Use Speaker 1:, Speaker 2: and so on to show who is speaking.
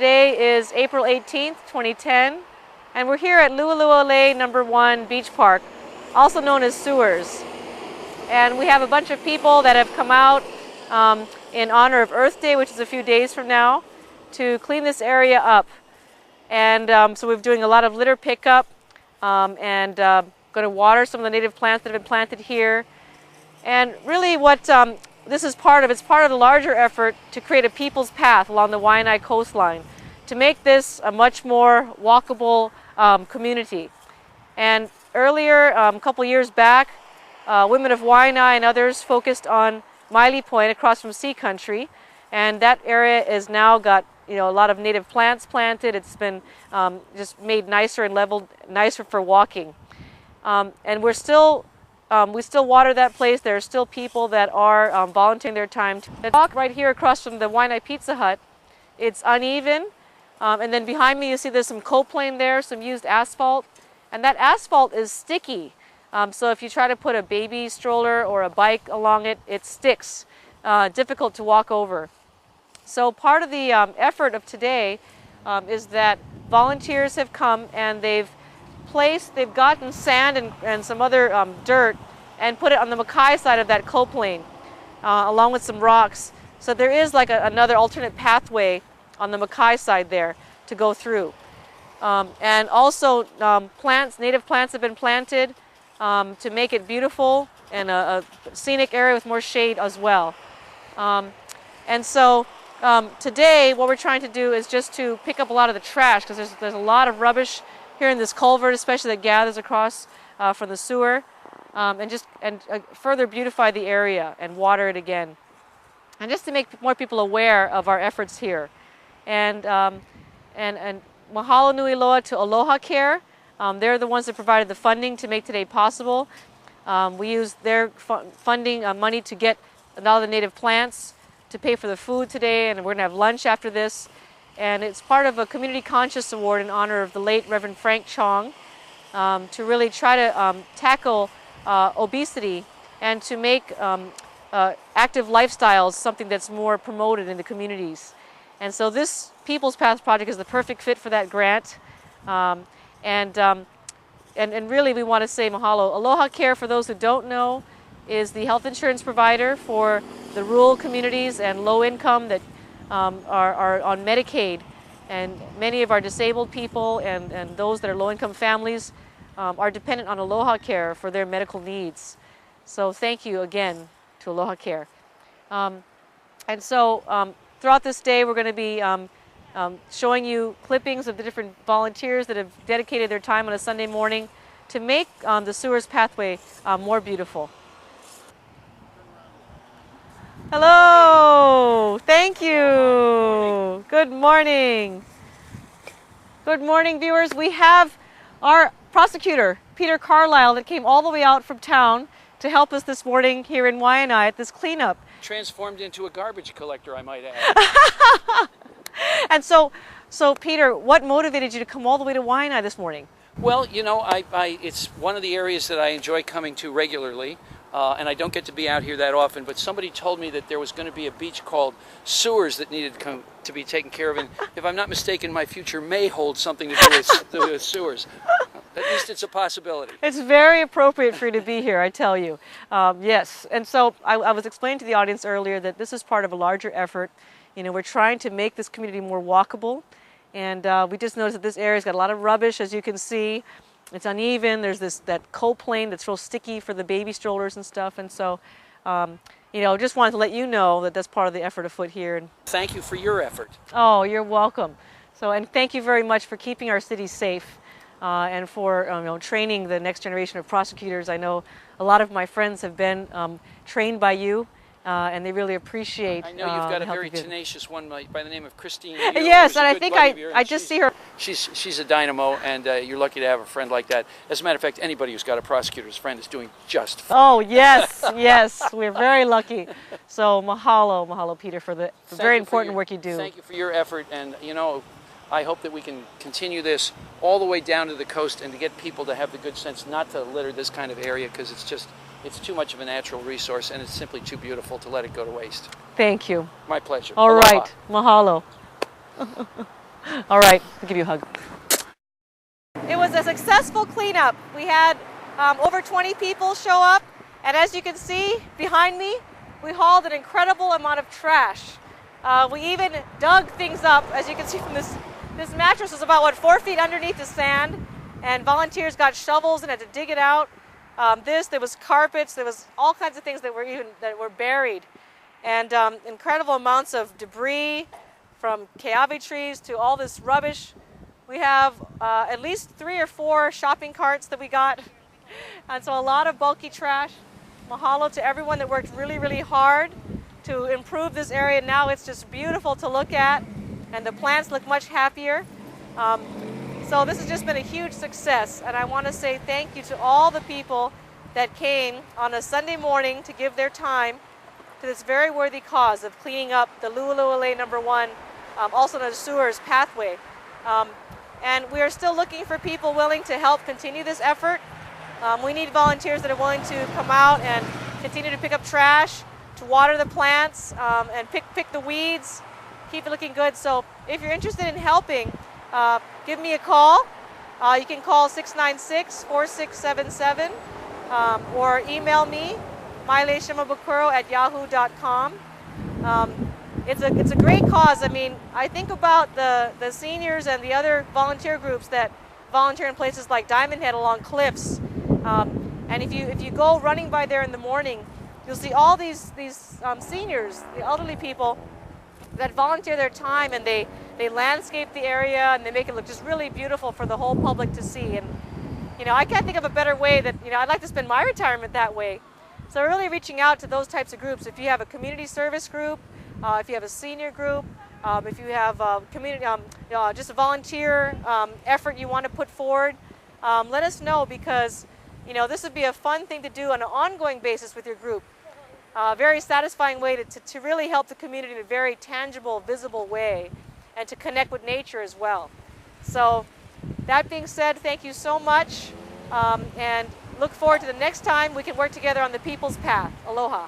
Speaker 1: Today is April 18th, 2010, and we're here at Lualualei No. 1 Beach Park, also known as Sewers. And we have a bunch of people that have come out in honor of Earth Day, which is a few days from now, to clean this area up. And so we're doing a lot of litter pickup and going to water some of the native plants that have been planted here. And really what this is part of, it's part of the larger effort to create a people's path along the Waianae coastline to make this a much more walkable community. And earlier, a couple years back, women of Waianae and others focused on Maile Point across from Sea Country, and that area has now got a lot of native plants planted. It's been just made nicer and leveled nicer for walking. And we still water that place. There are still people that are volunteering their time to walk right here across from the Waianae Pizza Hut. It's uneven, and then behind me you see there's some copeland there, some used asphalt, and that asphalt is sticky. So if you try to put a baby stroller or a bike along it, it sticks, difficult to walk over. So part of the effort of today is that volunteers have come and they've gotten sand and some other dirt and put it on the Mackay side of that copeland, along with some rocks. So there is like another alternate pathway on the Mackay side there to go through. And also native plants have been planted to make it beautiful and a scenic area with more shade as well. And so today what we're trying to do is just to pick up a lot of the trash, because there's a lot of rubbish here in this culvert, especially that gathers across from the sewer, and further beautify the area and water it again, and just to make more people aware of our efforts here. And mahalo nui loa to Aloha Care. They're the ones that provided the funding to make today possible. We used their funding money to get all the native plants to pay for the food today, and we're going to have lunch after this. And it's part of a Community Conscious Award in honor of the late Reverend Frank Chong, to really try to tackle obesity and to make active lifestyles something that's more promoted in the communities. And so this People's Path project is the perfect fit for that grant. And really we want to say mahalo. Aloha Care, for those who don't know, is the health insurance provider for the rural communities and low income that are on Medicaid. And many of our disabled people and those that are low-income families are dependent on Aloha Care for their medical needs. So thank you again to Aloha Care. And so throughout this day we're going to be showing you clippings of the different volunteers that have dedicated their time on a Sunday morning to make the Sewers Pathway more beautiful. Hello, thank you. Good morning. Good morning, viewers. We have our prosecutor, Peter Carlisle, that came all the way out from town to help us this morning here in Waianae at this cleanup.
Speaker 2: Transformed into a garbage collector, I might add.
Speaker 1: And so Peter, what motivated you to come all the way to Waianae this morning?
Speaker 2: Well, it's one of the areas that I enjoy coming to regularly. And I don't get to be out here that often, but somebody told me that there was going to be a beach called Sewers that needed to be taken care of, and if I'm not mistaken, my future may hold something to do with sewers. At least it's a possibility.
Speaker 1: It's very appropriate for you to be here, I tell you. Yes, and so I was explaining to the audience earlier that this is part of a larger effort. We're trying to make this community more walkable, and we just noticed that this area's got a lot of rubbish, as you can see. It's uneven. There's that copeland that's real sticky for the baby strollers and stuff. And so, just wanted to let you know that that's part of the effort afoot here.
Speaker 2: Thank you for your effort.
Speaker 1: Oh, you're welcome. So, and thank you very much for keeping our city safe and for training the next generation of prosecutors. I know a lot of my friends have been trained by you. And they really appreciate.
Speaker 2: I know you've got a very tenacious one by the name of Christine.
Speaker 1: Yes, and I think I just see her.
Speaker 2: She's a dynamo, and you're lucky to have a friend like that. As a matter of fact, anybody who's got a prosecutor's friend is doing just fine.
Speaker 1: Oh yes, yes, we're very lucky. So mahalo, Peter, for the very important work you do.
Speaker 2: Thank you for your effort, and I hope that we can continue this all the way down to the coast and to get people to have the good sense not to litter this kind of area, because it's too much of a natural resource and it's simply too beautiful to let it go to waste.
Speaker 1: Thank you.
Speaker 2: My pleasure.
Speaker 1: All
Speaker 2: Aloha.
Speaker 1: right. Mahalo. All right, I'll give you a hug. It was a successful cleanup. We had over 20 people show up, and as you can see behind me, we hauled an incredible amount of trash. We even dug things up, as you can see from this mattress was about, 4 feet underneath the sand, and volunteers got shovels and had to dig it out. There was carpets, there was all kinds of things that were buried, and incredible amounts of debris from cayabe trees to all this rubbish. We have at least 3 or 4 shopping carts that we got, and so a lot of bulky trash. Mahalo to everyone that worked really, really hard to improve this area. Now it's just beautiful to look at, and the plants look much happier. So this has just been a huge success, and I want to say thank you to all the people that came on a Sunday morning to give their time to this very worthy cause of cleaning up the Lu'ulu'ulei number 1, also known as sewers pathway. And we are still looking for people willing to help continue this effort. We need volunteers that are willing to come out and continue to pick up trash, to water the plants, and pick the weeds, keep it looking good. So if you're interested in helping, give me a call. You can call 696-4677 or email me, Maile Shimabukuro at yahoo.com. It's a great cause. I mean, I think about the seniors and the other volunteer groups that volunteer in places like Diamond Head along cliffs. And if you go running by there in the morning, you'll see all these seniors, the elderly people, that volunteer their time, and they landscape the area and they make it look just really beautiful for the whole public to see. And I can't think of a better way that I'd like to spend my retirement that way. So really reaching out to those types of groups. If you have a community service group, if you have a senior group, if you have a community, just a volunteer effort you want to put forward, let us know, because this would be a fun thing to do on an ongoing basis with your group. A very satisfying way to really help the community in a very tangible, visible way, and to connect with nature as well. So that being said, thank you so much, and look forward to the next time we can work together on the People's Path. Aloha.